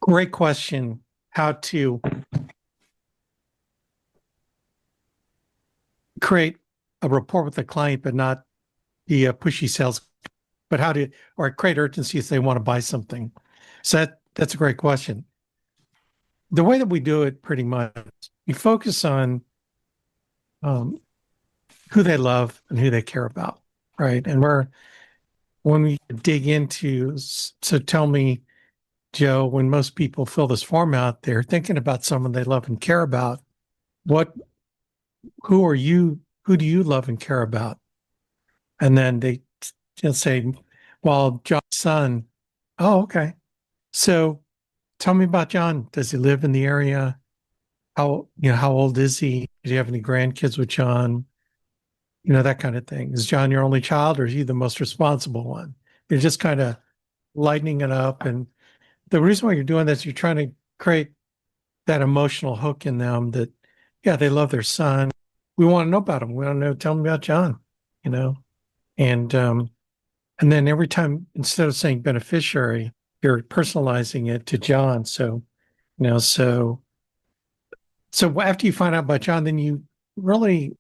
Great question. How to create a rapport with the client, but not be a pushy sales, but how to, or create urgency if they want to buy something. So that's a great question. The way that we do it pretty much, we focus on um, who they love and who they care about, right? And when we dig into, so tell me, Joe, when most people fill this form out, they're thinking about someone they love and care about. What, who are you? Who do you love and care about? And then they just say, well, John's son. Oh, okay. So tell me about John. Does he live in the area? How old is he? Do you have any grandkids with John? That kind of thing. Is John your only child, or is he the most responsible one? You're just kind of lightening it up. And the reason why you're doing this, you're trying to create that emotional hook in them that, yeah, they love their son. We want to know about him. We want to know, tell them about John, you know? And and then every time, instead of saying beneficiary, you're personalizing it to John. So, so after you find out about John, then you really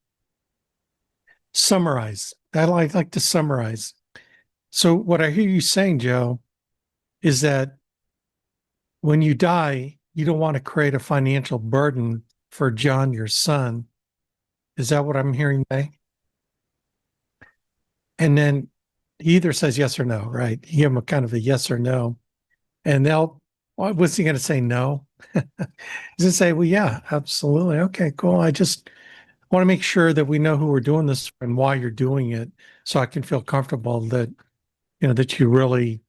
summarize. I like to summarize. So what I hear you saying, Joe, is that when you die, you don't want to create a financial burden for John, your son. Is that what I'm hearing today? And then he either says yes or no, right? You give him a kind of a yes or no. And what's he going to say? No. He's going to say, well, yeah, absolutely. Okay, cool. I just want to make sure that we know who we're doing this for and why you're doing it, so I can feel comfortable that, that you really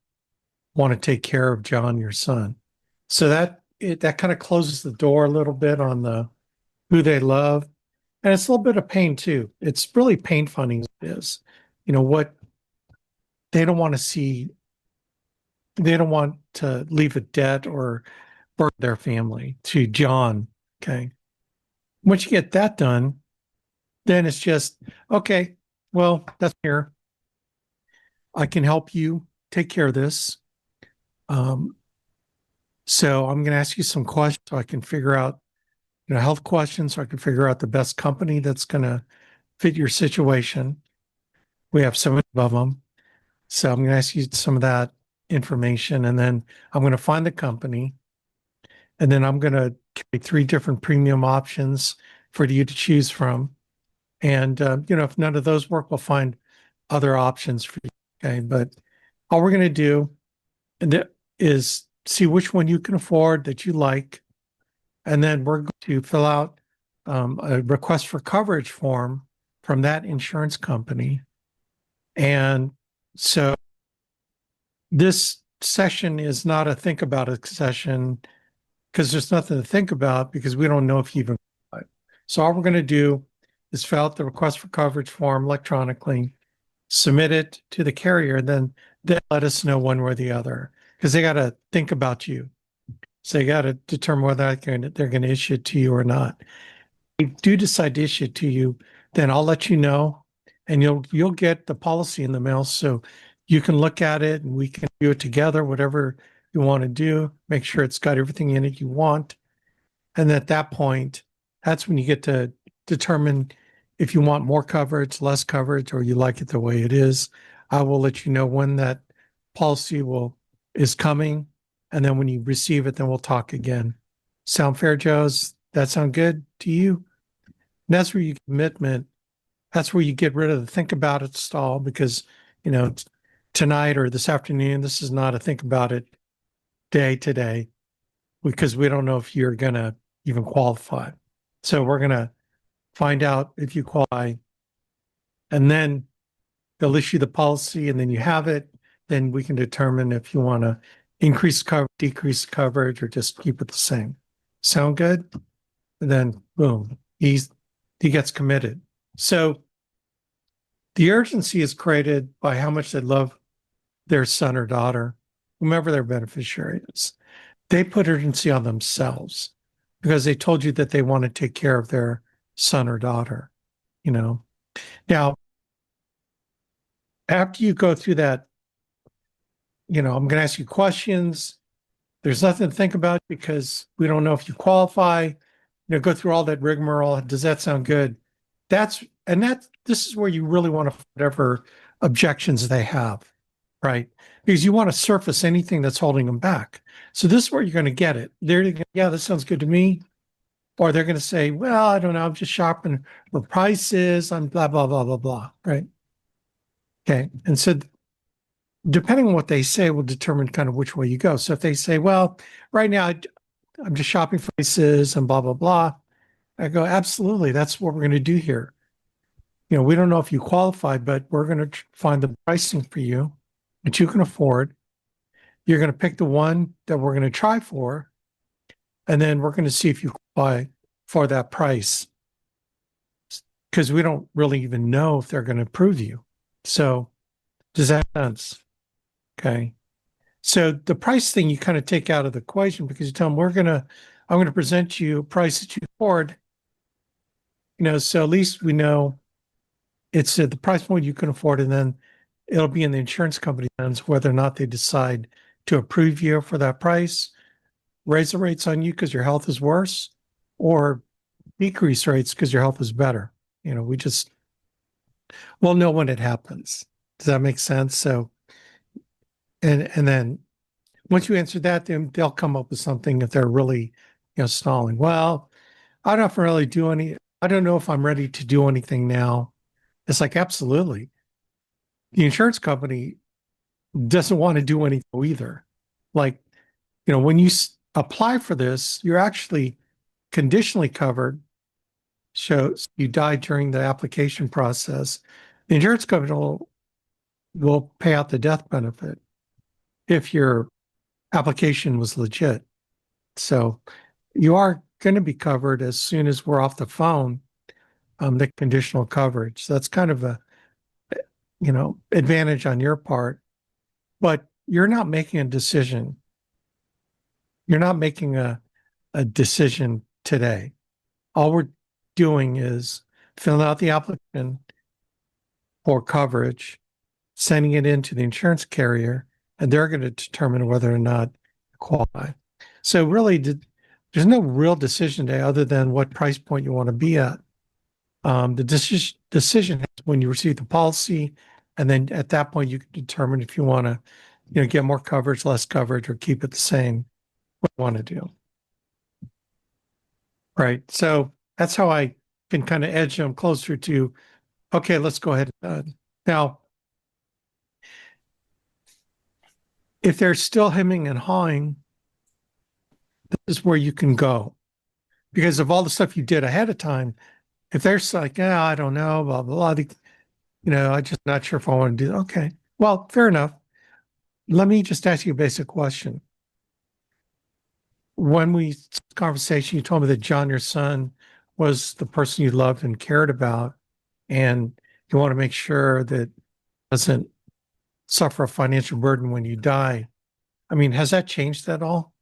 want to take care of John, your son. So that kind of closes the door a little bit on the who they love. And it's a little bit of pain too. It's really pain funding is, what they don't want to see. They don't want to leave a debt or burden their family to John. Okay. Once you get that done, then it's just, okay, well, that's here. I can help you take care of this. Um, so I'm going to ask you some questions so I can figure out, health questions, so I can figure out the best company that's going to fit your situation. We have some of them. So I'm going to ask you some of that information, and then I'm going to find the company, and then I'm going to create three different premium options for you to choose from. And, if none of those work, we'll find other options for you. Okay. But all we're going to do is see which one you can afford that you like. And then we're going to fill out a request for coverage form from that insurance company. And so this session is not a think about it session, because there's nothing to think about, because we don't know if you even qualify. So all we're going to do is fill out the request for coverage form electronically, submit it to the carrier, and then they let us know one way or the other, because they got to think about you. So they got to determine whether they're going to issue it to you or not. If they do decide to issue it to you, then I'll let you know, and you'll get the policy in the mail, so you can look at it and we can do it together, whatever you want to do. Make sure it's got everything in it you want. And at that point, that's when you get to determine if you want more coverage, less coverage, or you like it the way it is. I will let you know when that policy is coming. And then when you receive it, then we'll talk again. Sound fair, Joe? Does that sound good to you? And that's where you get commitment. That's where you get rid of the think about it stall, because, tonight or this afternoon, this is not a think about it day today, because we don't know if you're going to even qualify. So we're going to find out if you qualify, and then they'll issue the policy, and then you have it. Then we can determine if you want to increase coverage, decrease coverage, or just keep it the same. Sound good? And then boom, he gets committed. So the urgency is created by how much they love their son or daughter, whomever their beneficiary is. They put urgency on themselves because they told you that they want to take care of their son or daughter. Now, after you go through that, I'm going to ask you questions. There's nothing to think about because we don't know if you qualify. Go through all that rigmarole. Does that sound good? This is where you really want to whatever objections they have, right? Because you want to surface anything that's holding them back. So this is where you're going to get it. Yeah, this sounds good to me. Or they're going to say, well, I don't know. I'm just shopping for prices. I'm blah, blah, blah, blah, blah. Right. Okay. And so depending on what they say will determine kind of which way you go. So if they say, well, right now I'm just shopping for prices and blah, blah, blah. I go, absolutely. That's what we're going to do here. We don't know if you qualify, but we're going to find the pricing for you that you can afford. You're going to pick the one that we're going to try for, and then we're going to see if you qualify for that price because we don't really even know if they're going to approve you. So does that make sense? Okay. So the price thing you kind of take out of the equation because you tell them I'm going to present you a price that you afford, so at least we know it's at the price point you can afford, and then it'll be in the insurance company hands whether or not they decide to approve you for that price, raise the rates on you because your health is worse, or decrease rates because your health is better. We'll know when it happens. Does that make sense? So, and then once you answer that, then they'll come up with something if they're really, stalling. Well, I don't really do any. I don't know if I'm ready to do anything now. It's like, absolutely. The insurance company doesn't want to do anything either. Like, when you apply for this, you're actually conditionally covered. Shows you died during the application process. The insurance company will pay out the death benefit if your application was legit. So you are going to be covered as soon as we're off the phone, the conditional coverage. So that's kind of a, advantage on your part, but you're not making a decision. You're not making a decision today. All we're doing is filling out the application for coverage, sending it into the insurance carrier, and they're going to determine whether or not you qualify. So really, there's no real decision today other than what price point you want to be at. The decision is when you receive the policy, and then at that point you can determine if you want to, get more coverage, less coverage, or keep it the same. What you want to do, right? So that's how I can kind of edge them closer to, okay, let's go ahead. Now, if they're still hemming and hawing, this is where you can go because of all the stuff you did ahead of time. If they're like, yeah, I don't know, blah, blah, blah, I'm just not sure if I want to do that. Okay, well, fair enough. Let me just ask you a basic question. When we conversation, you told me that John, your son, was the person you loved and cared about, and you want to make sure that doesn't suffer a financial burden when you die. I mean, has that changed at all?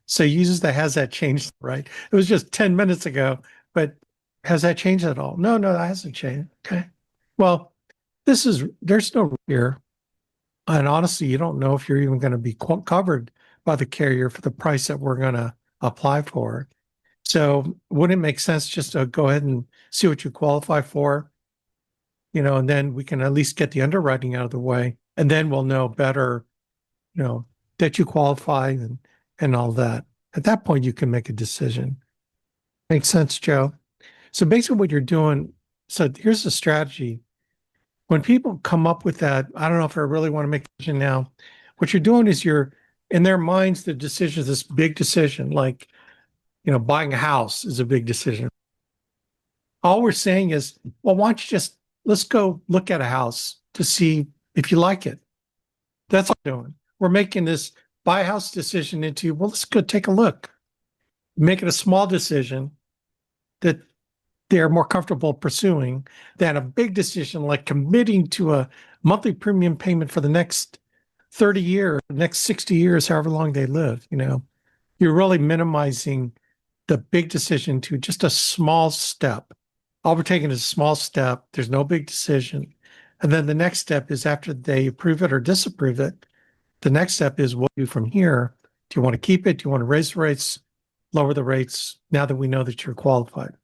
So you use the has that changed, right? It was just 10 minutes ago, but has that changed at all? No, that hasn't changed. Okay. Well, there's no here. And honestly, you don't know if you're even going to be covered by the carrier for the price that we're going to apply for. So wouldn't it make sense just to go ahead and see what you qualify for? And then we can at least get the underwriting out of the way, and then we'll know better, that you qualify and all that. At that point, you can make a decision. Makes sense, Joe? So basically what you're doing, so here's the strategy. When people come up with that, I don't know if I really want to make a decision now. What you're doing is you're, in their minds, the decision is this big decision, like, buying a house is a big decision. All we're saying is, well, why don't you let's go look at a house to see if you like it. That's what we're doing. We're making this buy a house decision into, well, let's go take a look. Make it a small decision that they're more comfortable pursuing than a big decision like committing to a monthly premium payment for the next 30 years, next 60 years, however long they live. You're really minimizing the big decision to just a small step. All we're taking is a small step. There's no big decision. And then the next step is after they approve it or disapprove it, the next step is what do you do from here Do you want to keep it? Do you want to raise the rates, lower the rates now that we know that you're qualified?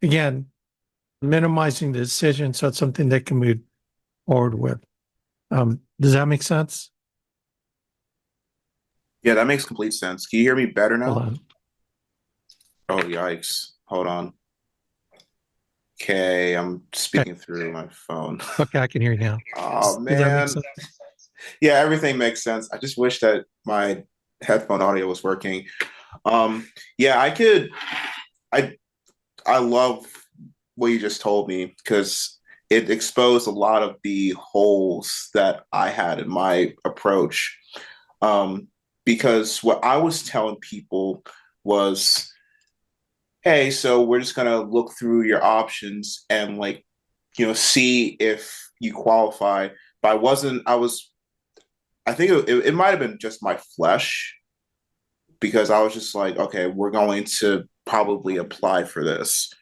Again, minimizing the decision so it's something they can move forward with. Does that make sense? Yeah, that makes complete sense. Can you hear me better Hold now? on. Oh, yikes. Hold on. Okay, I'm Okay, speaking through my phone. okay, I can hear you now. Oh Does that make man. sense? Yeah, everything makes sense. I just wish that my headphone audio was working. Um, yeah, I I love what you just told me because it exposed a lot of the holes that I had in my approach. Um, because what I was telling people was, hey, so we're just gonna look through your options and like, see if you qualify. But I think it might have been just my flesh because I was just like, okay, we're going to probably apply for this,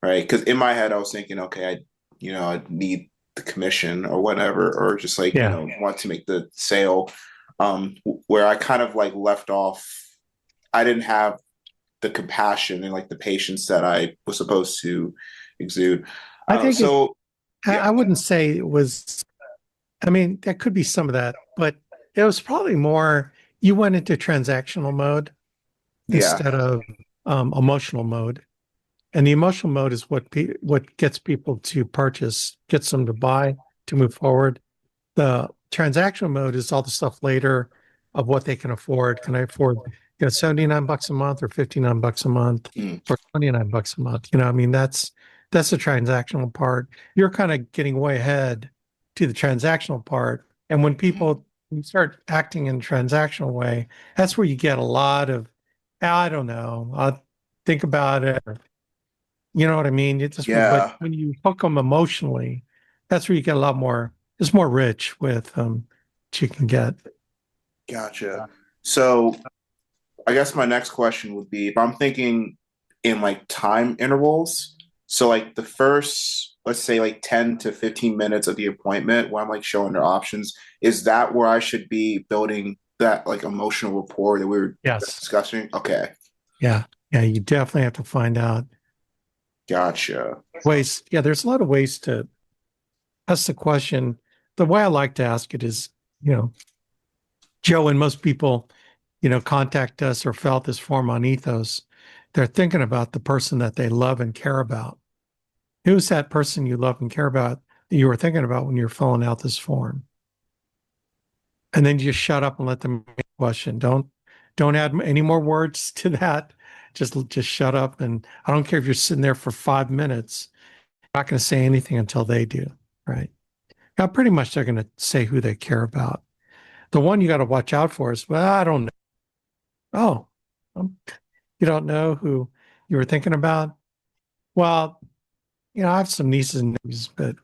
right? Because in my head, I was thinking, okay, I need the commission or whatever, or just like, Yeah. want to make the sale. Where I kind of like left off, I didn't have the compassion and like the patience that I was supposed to exude. I think it, So I yeah, wouldn't say it was, I mean, there could be some of that, but it was probably more you went into transactional mode yeah, instead of emotional mode. And the emotional mode is what gets people to purchase, gets them to buy, to move forward. The transactional mode is all the stuff later of what they can afford. Can I afford, 79 bucks a month or 59 bucks a month mm, or 29 bucks a month? I mean, that's the transactional part. You're kind of getting way ahead to the transactional part. And when mm, people you start acting in a transactional way, that's where you get a lot of, I don't know, I'll think about it. You know what I mean? But yeah, when you hook them emotionally, that's where you get a lot more. It's more rich with what you can get. gotcha. So I guess my next question would be if I'm thinking in like time intervals, so like the first, let's say like 10 to 15 minutes of the appointment when I'm like showing their options, is that where I should be building that like emotional rapport that we were Yes. discussing? Okay, Yeah. Yeah. You definitely have to find out gotcha. ways. Yeah. There's a lot of ways to ask the question. The way I like to ask it is, you know, Joe, and most people, contact us or fill out this form on Ethos, they're thinking about the person that they love and care about. Who's that person you love and care about that you were thinking about when you're filling out this form? And then you just shut up and let them make a question. Don't add any more words to that. Just shut up. And I don't care if you're sitting there for 5 minutes. I'm not going to say anything until they do. Right. Now, pretty much they're going to say who they care about. The one you got to watch out for is, well, I don't know. Oh, um, you don't know who you were thinking about? Well, I have some nieces and nephews, but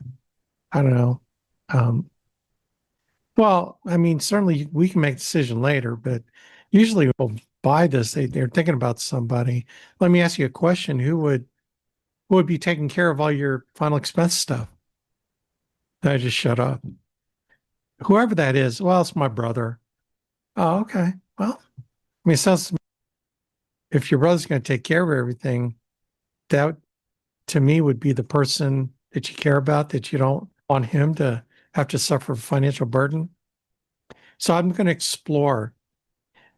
I don't know. Um, Well, I mean, certainly we can make a decision later, but usually people buy this, they're thinking about somebody. Let me ask you a question. Who would be taking care of all your final expense stuff? I just shut up. Whoever that is, well, it's my brother. Oh, okay. Well, I mean, it sounds to me, if your brother's going to take care of everything, that to me would be the person that you care about, that you don't want him to have to suffer a financial burden. So I'm going to explore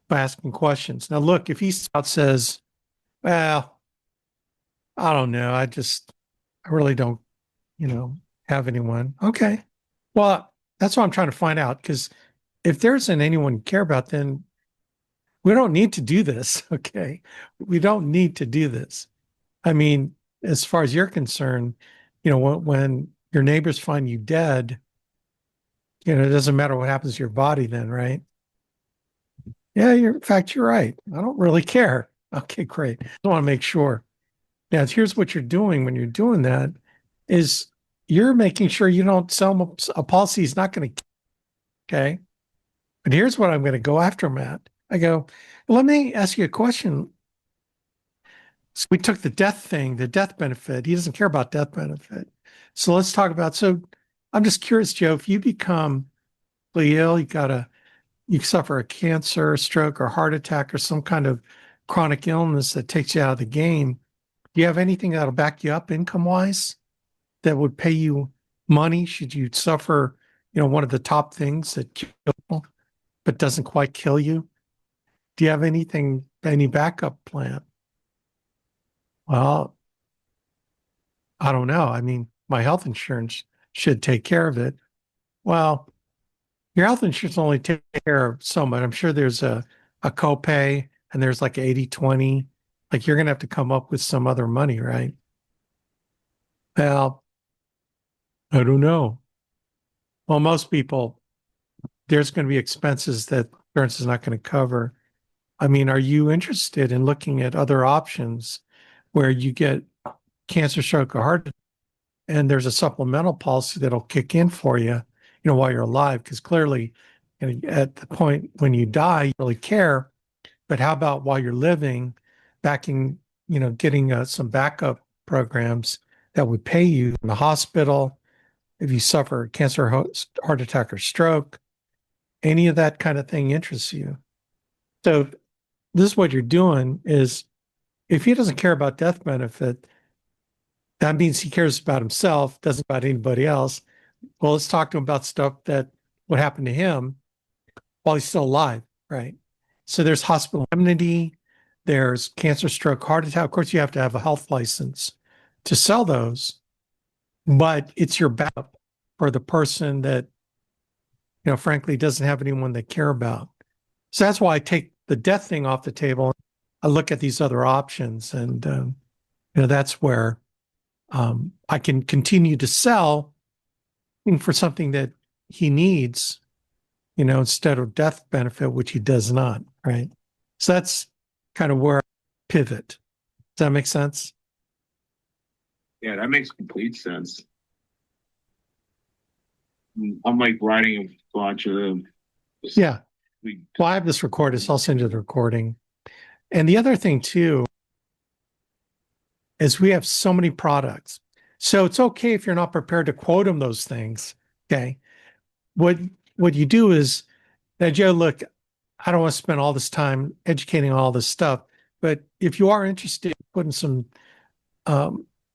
by asking questions. Now, look, if he says, well, I don't know. I really don't, have anyone. Okay. Well, that's what I'm trying to find out because if there isn't anyone you care about, then we don't need to do this. Okay. We don't need to do this. I mean, as far as you're concerned, when your neighbors find you dead, it doesn't matter what happens to your body then, right? Yeah, in fact, you're right. I don't really care. Okay, great. I want to make sure. Now, here's what you're doing when you're doing that is you're making sure you don't sell them a policy he's not going to, okay? But here's what I'm going to go after him at. I go, well, let me ask you a question. So we took the death thing, the death benefit. He doesn't care about death benefit. So let's talk about, so I'm just curious, Joe, if you become ill, you got a, you suffer a cancer, stroke, or heart attack, or some kind of chronic illness that takes you out of the game, do you have anything that'll back you up income wise that would pay you money should you suffer, one of the top things that kill people, but doesn't quite kill you? Do you have anything, any backup plan? Well, I don't know. I mean, my health insurance should take care of it. Well, your health insurance only takes care of so much. I'm sure there's a copay and there's like 80/20. Like you're going to have to come up with some other money, right? Well, I don't know. Well, most people, there's going to be expenses that insurance is not going to cover. I mean, are you interested in looking at other options where you get cancer, stroke, or heart, and there's a supplemental policy that'll kick in for you, while you're alive? Because clearly, at the point when you die, you really care. But how about while you're living, backing, getting some backup programs that would pay you in the hospital if you suffer cancer, heart attack, or stroke? Any of that kind of thing interests you? So this is what you're doing is if he doesn't care about death benefit, that means he cares about himself, doesn't about anybody else. Well, let's talk to him about stuff that would happen to him while he's still alive, right? So there's hospital indemnity, there's cancer, stroke, heart attack. Of course, you have to have a health license to sell those, but it's your backup for the person that, frankly, doesn't have anyone they care about. So that's why I take the death thing off the table. I look at these other options, and that's where I can continue to sell for something that he needs, instead of death benefit, which he does not, right? So that's kind of where I pivot. Does that make sense? Yeah, that makes complete sense. I'm like writing a bunch of Yeah. Well, I have this recorded, so I'll send you the recording. And the other thing too is we have so many products. So it's okay if you're not prepared to quote them those things. Okay. What you do is now, Joe, look, I don't want to spend all this time educating all this stuff, but if you are interested in putting some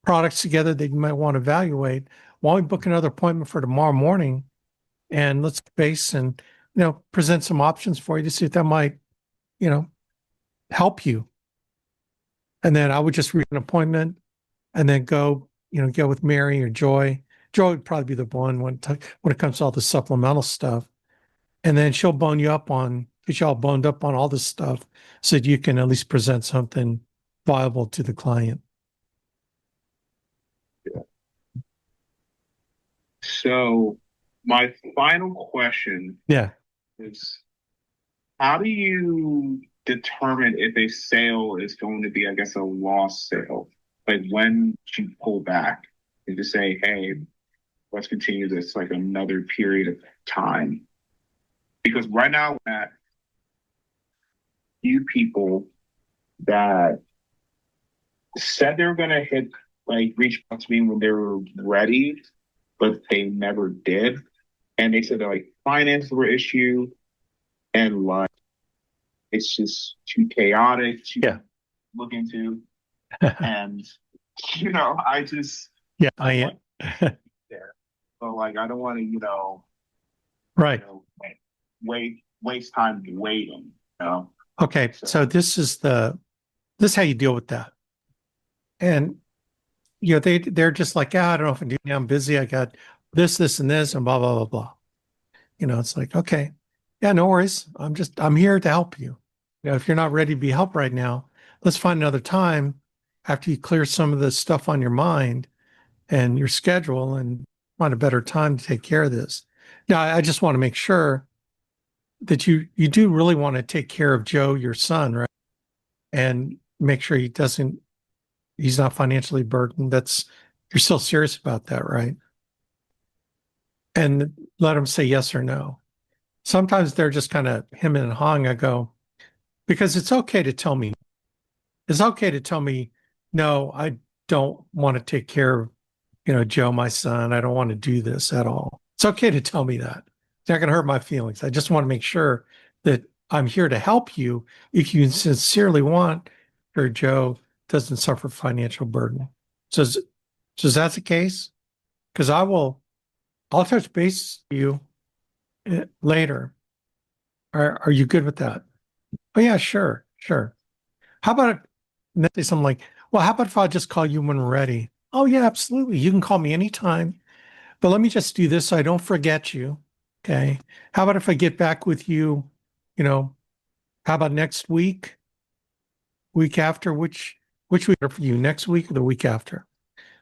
products together that you might want to evaluate, why don't we book another appointment for tomorrow morning and let's base and present some options for you to see if that might help you. And then I would just read an appointment and then go with Mary or Joy. Joy would probably be the one when it comes to all the supplemental stuff. And then she'll bone you up get you all boned up on all this stuff so that you can at least present something viable to the client. Yeah. So my final question is, how do you determine if a sale is going to be, I guess, a lost sale? Like when you pull back and just say, hey, let's continue this like another period of time. Because right now we're at few people that said they were going to reach out to me when they were ready, but they never did. And they said that like finance were issue and like it's just too chaotic to look into. And I just I am there. But like I don't want to, right. Waste time waiting. Okay, so this is how you deal with that. And they're just like, I don't know if I'm busy. I got this, and this, and blah, blah, blah, blah. It's like, okay, yeah, no worries. I'm here to help you. If you're not ready to be helped right now, let's find another time after you clear some of the stuff on your mind and your schedule and find a better time to take care of this. Now, I just want to make sure that you do really want to take care of Joe, your son, right? And make sure he's not financially burdened. You're still serious about that, right? And let him say yes or no. Sometimes they're just kind of hemming and hawing. I go, because it's okay to tell me. It's okay to tell me, no, I don't want to take care of, Joe, my son. I don't want to do this at all. It's okay to tell me that. It's not going to hurt my feelings. I just want to make sure that I'm here to help you if you sincerely want your Joe doesn't suffer financial burden. So, so is that the case? Because I'll touch base with you later. Are you good with that? Oh yeah, sure, sure. How about say something like, well, how about if I just call you when we're ready? Oh yeah, absolutely. You can call me anytime. But let me just do this so I don't forget you. Okay. How about if I get back with you, you know, how about next week, week after, which week for you, next week or the week after?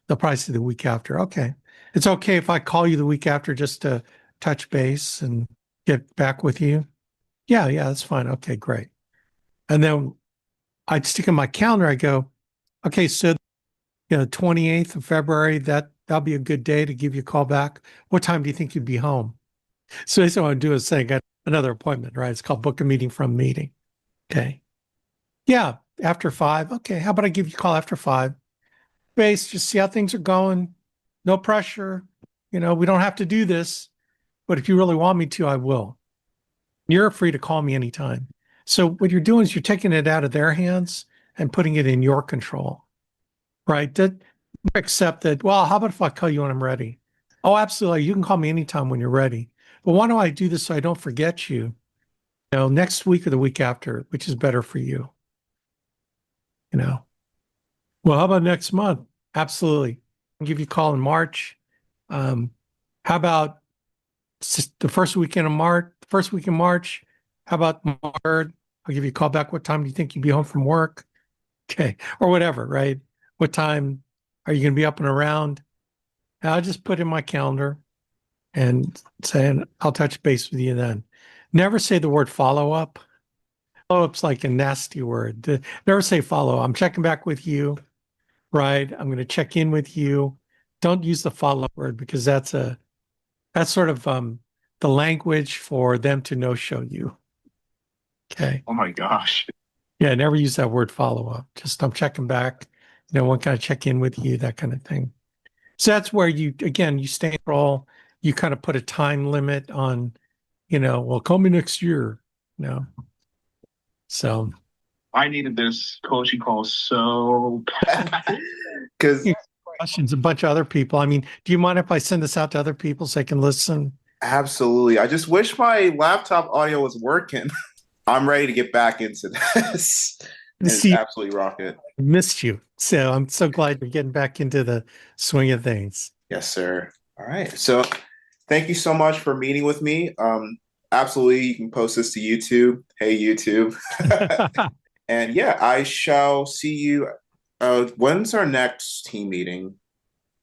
They'll probably say the week after. Okay. It's okay if I call you the week after just to touch base and get back with you. Yeah, yeah, that's fine. Okay, great. And then I'd stick in my calendar, I go, okay, so 28th of February, that'll be a good day to give you a call back. What time do you think you'd be home? So basically what I do is say, I got another appointment, right? It's called book a meeting from meeting. Okay. Yeah, after 5. Okay. How about I give you a call after 5? Base, just see how things are going. No pressure. We don't have to do this, but if you really want me to, I will. You're free to call me anytime. So what you're doing is you're taking it out of their hands and putting it in your control, right? That accept that, well, how about if I call you when I'm ready? Oh, absolutely. You can call me anytime when you're ready. But why don't I do this so I don't forget you? Next week or the week after, which is better for you? You know. Well, how about next month? Absolutely. I'll give you a call in March. How about the first weekend of March? First week in March. How about March 3rd? I'll give you a call back. What time do you think you'd be home from work? Okay, or whatever, right? What time are you going to be up and around? And I'll just put in my calendar and saying I'll touch base with you then. Never say the word follow up. Follow up's like a nasty word. Never say follow. I'm checking back with you, right? I'm going to check in with you. Don't use the follow up word because that's sort of the language for them to no show you. Okay. Oh my gosh. Yeah, never use that word follow up. Just I'm checking back. One kind of check in with you, that kind of thing. So that's where you stay in control. You kind of put a time limit on, well, call me next year. So I needed this coaching call so bad. Because questions, a bunch of other people. I mean, do you mind if I send this out to other people so they can listen? absolutely, I just wish my laptop audio was working. I'm ready to get back into this. See, absolutely rock it. Missed you. So I'm so glad you're getting back into the swing of things. Yes, sir. All right. So thank you so much for meeting with me. Absolutely, you can post this to YouTube. Hey, YouTube. And yeah, I shall see you. When's our next team meeting?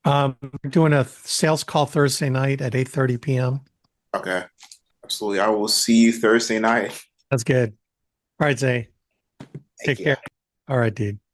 We're doing a sales call Thursday night at 8:30 p.m. Okay. Absolutely. I will see you Thursday night. That's good. All right, Zay. Take care. All right, dude.